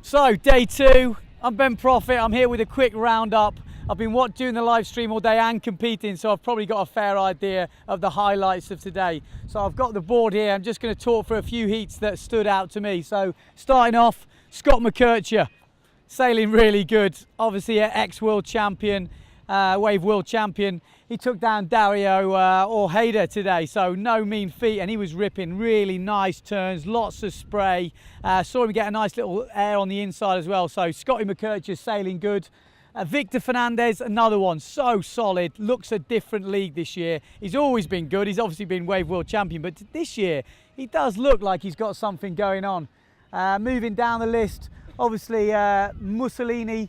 So, day 2, I'm Ben Prophet. I'm here with a quick roundup. I've been doing the live stream all day and competing, so I've probably got a fair idea of the highlights of today. So I've got the board here. I'm just going to talk for a few heats that stood out to me. So starting off, Scott McKercher, sailing really good. Obviously an ex-world champion, wave world champion. He took down Dario Ojeda today, so no mean feat, and he was ripping really nice turns, lots of spray. Saw him get a nice little air on the inside as well. So Scotty McKercher sailing good. Victor Fernandez, another one, so solid, looks a different league this year. He's always been good, he's obviously been wave world champion, but this year he does look like he's got something going on. Moving down the list, obviously Mussolini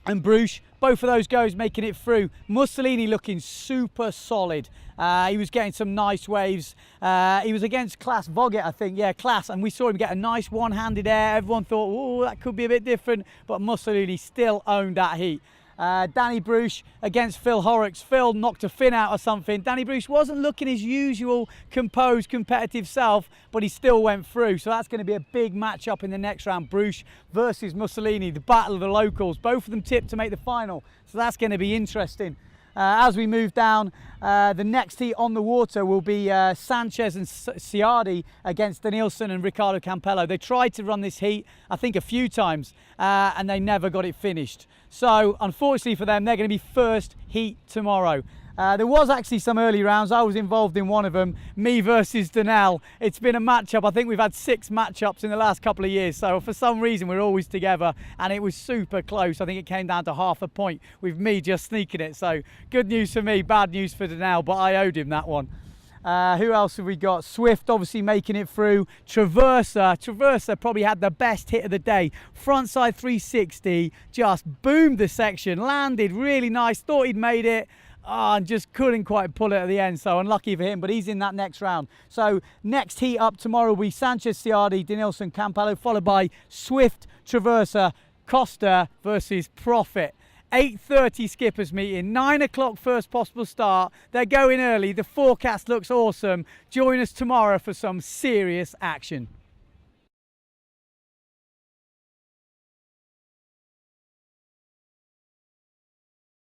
and Bruce, both of those guys making it through. Mussolini looking super solid. He was getting some nice waves. He was against Klaas Voget, I think. Yeah, Klaas, and we saw him get a nice one-handed air. Everyone thought, oh, that could be a bit different, but Mussolini still owned that heat. Danny Bruce against Phil Horrocks. Phil knocked a fin out or something. Danny Bruce wasn't looking his usual composed, competitive self, but he still went through. So that's going to be a big matchup in the next round. Bruce versus Mussolini, the battle of the locals. Both of them tipped to make the final. So that's going to be interesting. As we move down, the next heat on the water will be Sanchez and Ciardi against Danielson and Ricardo Campello. They tried to run this heat, I think, a few times, and they never got it finished. So, unfortunately for them, they're going to be first heat tomorrow. There was actually some early rounds. I was involved in one of them, me versus Danelle. It's been a matchup. I think we've had 6 matchups in the last couple of years. So for some reason, we're always together, and it was super close. I think it came down to half a point with me just sneaking it. So good news for me, bad news for Danelle, but I owed him that one. Who else have we got? Swift obviously making it through. Traversa probably had the best hit of the day. Frontside 360, just boomed the section, landed really nice, thought he'd made it. And just couldn't quite pull it at the end, so unlucky for him, but he's in that next round. So next heat up tomorrow will be Sanchez, Ciardi, Danielson, Campello, followed by Swift, Traversa, Costa versus Prophet. 8:30 skippers meeting, 9 o'clock first possible start. They're going early, the forecast looks awesome. Join us tomorrow for some serious action.